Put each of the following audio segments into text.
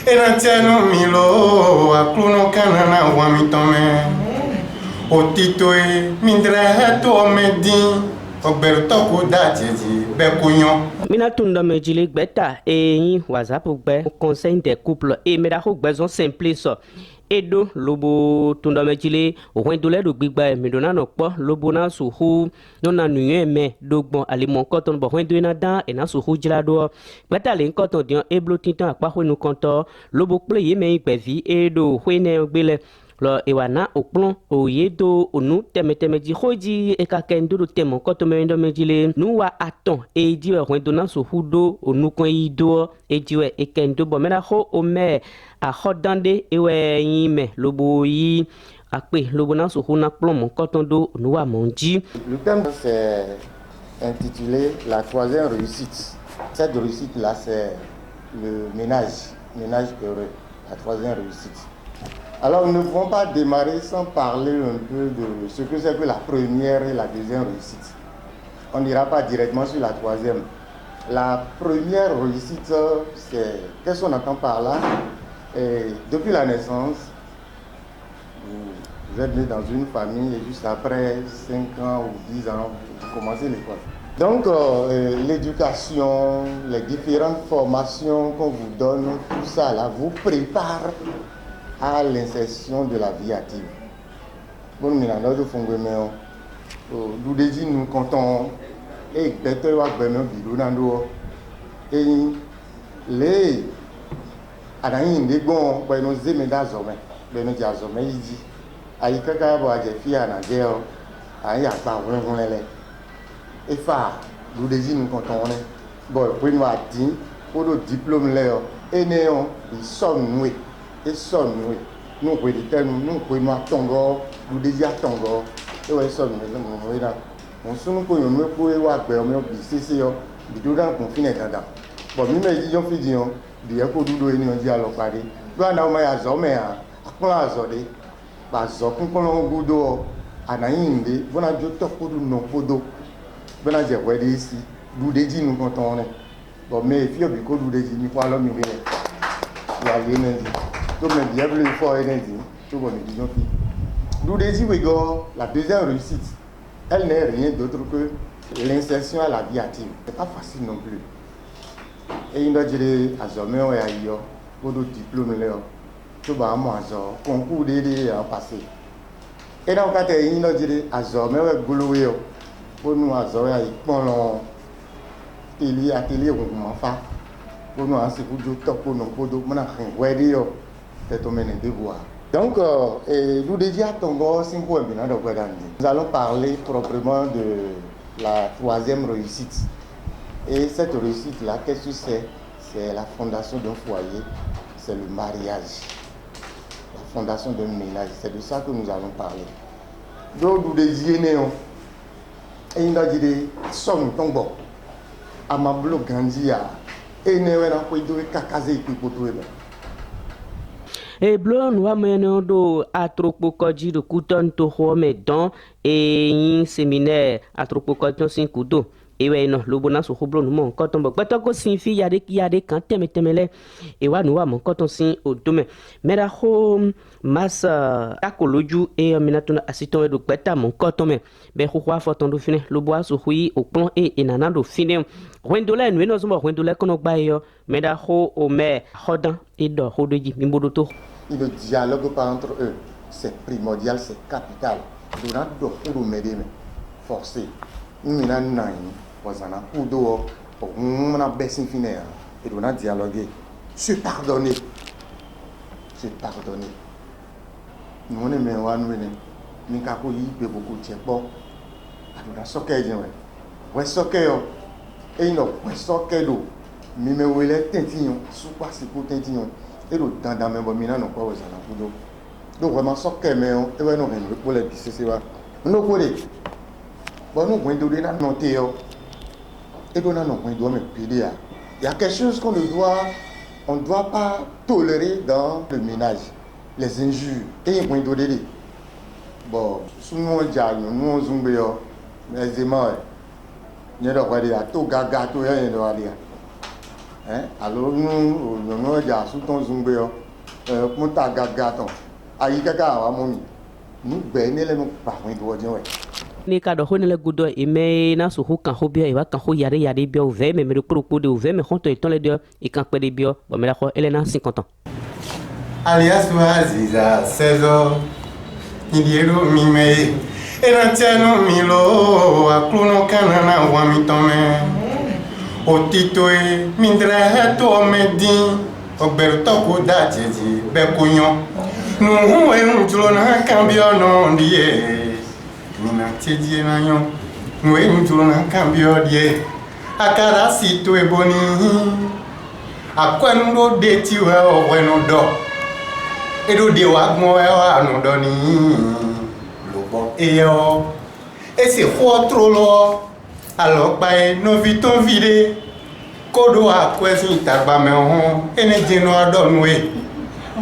Enatiano milo akluno kanana wamitome otitoe mindre to medi oberto ko dateti bekunyo. Mina tunda me jili gbeta e WhatsApp gbe conseil des couples et mera ho gbezon simplice edo lobo tunda me jili owen dole do gbigba mi dona no po lobo na suhu no na nuye me dogbon alimon koton bo wen do na dan e na suhu jila do gbeta le koton dion eblo tintan apa ho nu konto lobo ple ye me gbevi edo hwene gbele lo ewana oplon oyedo onu temeteme di hoji ekakendo do temo koto mendo mejile nuwa aton e diwe hwendo na so hudo onu kon yido e diwe ekendo bo mena ho ome a hodande ewe yime lobo yi ape lobo na so huna plon mon koton do nuwa monji. Le thème c'est intitulé la troisième réussite. Cette réussite là c'est le ménage heureux, la troisième réussite. Alors, nous ne pouvons pas démarrer sans parler un peu de ce que c'est que la première et la deuxième réussite. On n'ira pas directement sur la troisième. La première réussite, c'est qu'est-ce qu'on entend par là? Et depuis la naissance, vous êtes né dans une famille et juste après 5 ans ou 10 ans, vous commencez l'école. Donc, l'éducation, les différentes formations qu'on vous donne, tout ça là, vous prépare à l'insertion de la vie active. Bon, nous nous comptons et les anayin de bon ba no zeme da zome be no ja zome yiji ayi kaka bo aje fi ana je o ayi agba won lele e fa nous nous comptons bon pour nous a dit pour le diplôme là et néon ils sont nous et son nous pouvons dire nous pouvons attendre nous déjà attendre et ouais son nous là on se nous pouvons nous pouvons voir ben on c'est yo bido dans confiner dedans bon mi me dit on fi dit on dia ko dudo ni on dit alors parler do na ma ya zo me a akon zo de ba zo kun ko lo gudo anayinde bona jo to ko du no podo bona je we de ici du de ji nous quand on est bon mais fi obi ko du de ji ni kwa lo mi be ya le na ji to me bien plus fort énergie to bon disons qui nous désir la deuxième réussite elle n'est rien d'autre que l'insertion à la vie active. C'est pas facile non plus et il doit dire à zomé o ya yo pour le diplôme là to ba mo azo concours de en passé et donc quand il doit dire à zomé o golowe o pour nous azo ya ipon lo atelier on fa pour nous c'est pour do top pour nous pour do mo na kan wede yo donc, nous allons parler proprement de la troisième réussite. Et cette réussite-là, qu'est-ce que c'est? C'est la fondation d'un foyer, c'est le mariage. La fondation d'un ménage, c'est de ça que nous allons parler. Donc, nous désirons, et il a dit, son tombeau, à ma bloc Gandia, et nous avons dit, kakaze pour e blon wa meno do atropokoji do kuton to home don e séminaire atropokoji sin kudo e we no lobo na so hoblo no mon koton bo gbeto ko sin fi yade kan temetemele e wa no wa mon koton sin odome mera ho mas akoloju e minato asiton do gbeta mon koton me be ho wa foton do fine lobo aso hui o plon e enana do fine wendole no no so mo wendole kono gba yo mera ho o me hodan e do hodoji mimbodo to. Le dialogue entre eux, c'est primordial, c'est capital. Durant le cours de forcé, nous avons baissé et nous avons dialogué. Se pardonner. Se pardonner. Nous avons dit nous avons beaucoup de temps. Nous avons socké. Ouais, socké. Et nous avons socké. Mais nous avons dit et le temps dans même mina non pas aux alentours donc vraiment ça que mais et ouais non pour les c'est va nous collé bon nous point de na noter et donc non point doit me pédia il y a quelque chose on ne doit pas tolérer dans le ménage les injures et point de bon sous nous nous zumbe yo mais aisément il y a de quoi dire tout gaga tout rien de quoi dire alo nu nyɔnu dza sutɔ zungbe yɔ kpɔta gaga tɔn ayi kaka awa mɔmi nu gbɛ ne le nu kpa ŋu do ɔdze wɛ. Ni ka dɔ ho ne le gudo ime na so ho kan ho bio e wa kan ho yare bio ve me me kpokpo de ve me honto eton le dio e kan pe de bio bo me la ko elena 50 ans. Alias Aziza Sezo Idiero mi me Ena tiano mi lo Akluno kanana wa mi tome Otitoe mindre heto medi Oberto kuda jeji bekunyo Nuhu enjulo na cambio no die Nina cheji na yo Nuhu enjulo na cambio die Akara situ eboni Akwenu de tiwe o wenu do Edo de wa gbon e wa nu do ni lobo eyo ese fo tro lo alo pa e no viton vide kodo akwesi tagba me hon ene jeno adonu e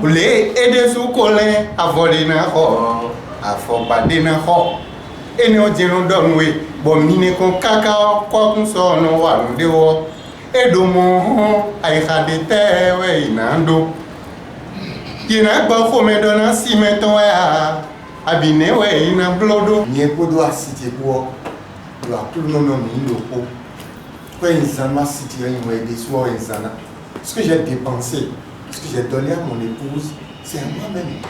ule ede su kole avode na ho afo pade na ho ene o jeno donu e bo mi ne kon kaka ko kun so no wa nu de wo edo mo ai khade te we inando Yena gba fo me dona si meton ya abine we ina blodo Ni kodo asiti ko do akulu no mi lo ko. Ko insan ma siti en we de so insana. Ce que j'ai dépensé, ce que j'ai donné à mon épouse, c'est à moi-même.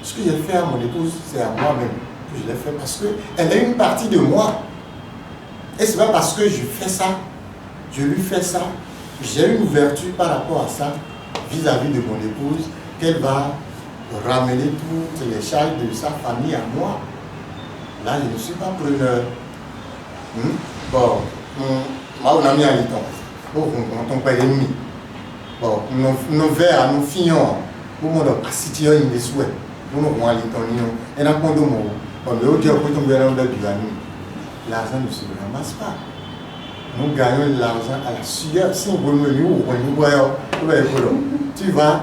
Ce que j'ai fait à mon épouse, c'est à moi-même. Je l'ai fait parce que elle est une partie de moi. Et c'est pas parce que je fais ça, je lui fais ça, j'ai une ouverture par rapport à ça vis-à-vis de mon épouse. Qu'elle va ramener toutes les charges de sa famille à moi. Là, je ne suis pas preneur. Bon, moi, on a mis un liton. Bon, on paye l'ennemi. Bon, nos verres, nos fignons, nous ne pouvons pas situer une des souhaits. Nous ne pouvons pas liton. Et nous avons dit, bon, mais au diable, on va tomber du gagné. L'argent ne se ramasse pas. Nous gagnons l'argent à la sueur. Si on veut nous voyons, tu vas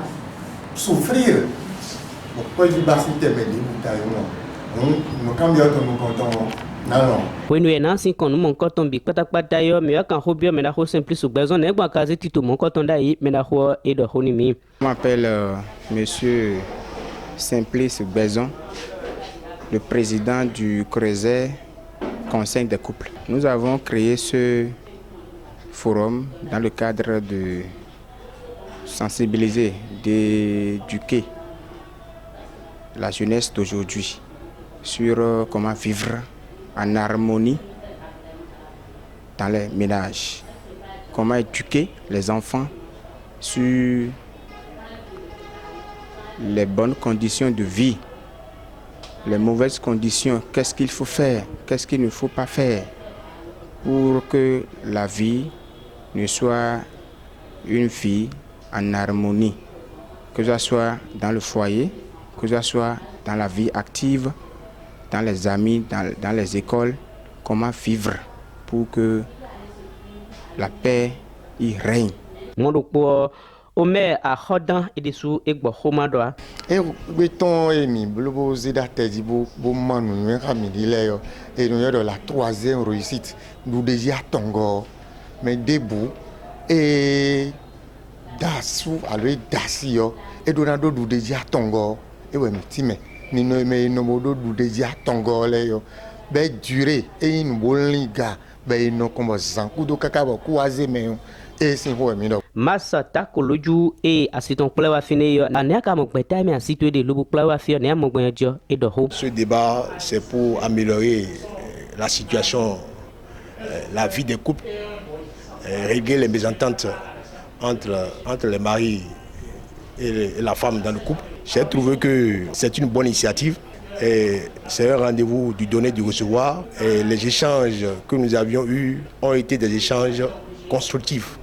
souffrir. Pourquoi du bassin te met des bouteilles nous cambions ton content. Non. When we na sin kon mon koton bi kpatakpata yo me kan ho bio me na ho simple besoin ne gba kaze tito mon koton dai me na ho e do honi mi. Je m'appelle monsieur Simplice Bezon, le président du CRESE Conseil des couples. Nous avons créé ce forum dans le cadre de sensibiliser, d'éduquer la jeunesse d'aujourd'hui sur comment vivre en harmonie dans les ménages, comment éduquer les enfants sur les bonnes conditions de vie, les mauvaises conditions, qu'est-ce qu'il faut faire, qu'est-ce qu'il ne faut pas faire pour que la vie ne soit une vie en harmonie, que ce soit dans le foyer, que ce soit dans la vie active, dans les amis, dans les écoles, comment vivre pour que la paix y règne. Omer a xodan edisu egbo xomadoa E beton emi blobo zeda tedi bo manu nwe kamidi le yo e no yo la troisième réussite nous déjà tongo mais debout e dasu alo dasi yo e do na do du déjà tongo e we mitime ni no me no modo du déjà tongo le yo be durer e in bolinga be no kombo zanku do kakabo kuaze me e sin ho mi do masa takoloju e asiton plewa fine yo ane aka mo gbeta mi asito de lubu plewa fi ne mo gbenjo e do ho. Ce débat c'est pour améliorer la situation, la vie des couples, régler les mésententes entre les maris et la femme dans le couple. J'ai trouvé que c'est une bonne initiative et c'est un rendez-vous du donner, du recevoir, et les échanges que nous avions eus ont été des échanges constructifs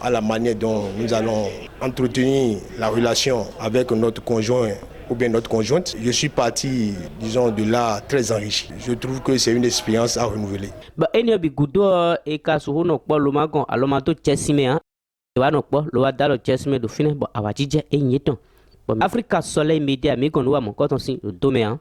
à la manière dont nous allons entretenir la relation avec notre conjoint ou bien notre conjointe. Je suis parti, disons, de là très enrichi. Je trouve que c'est une expérience à renouveler. Ba enyo bi gudo e ka so no po lo magon aloma to chesime an e wa no po lo wa dalo chesime do fine bo awajije enyeton. Africa Soleil Media mi kon wa mo koton sin do me an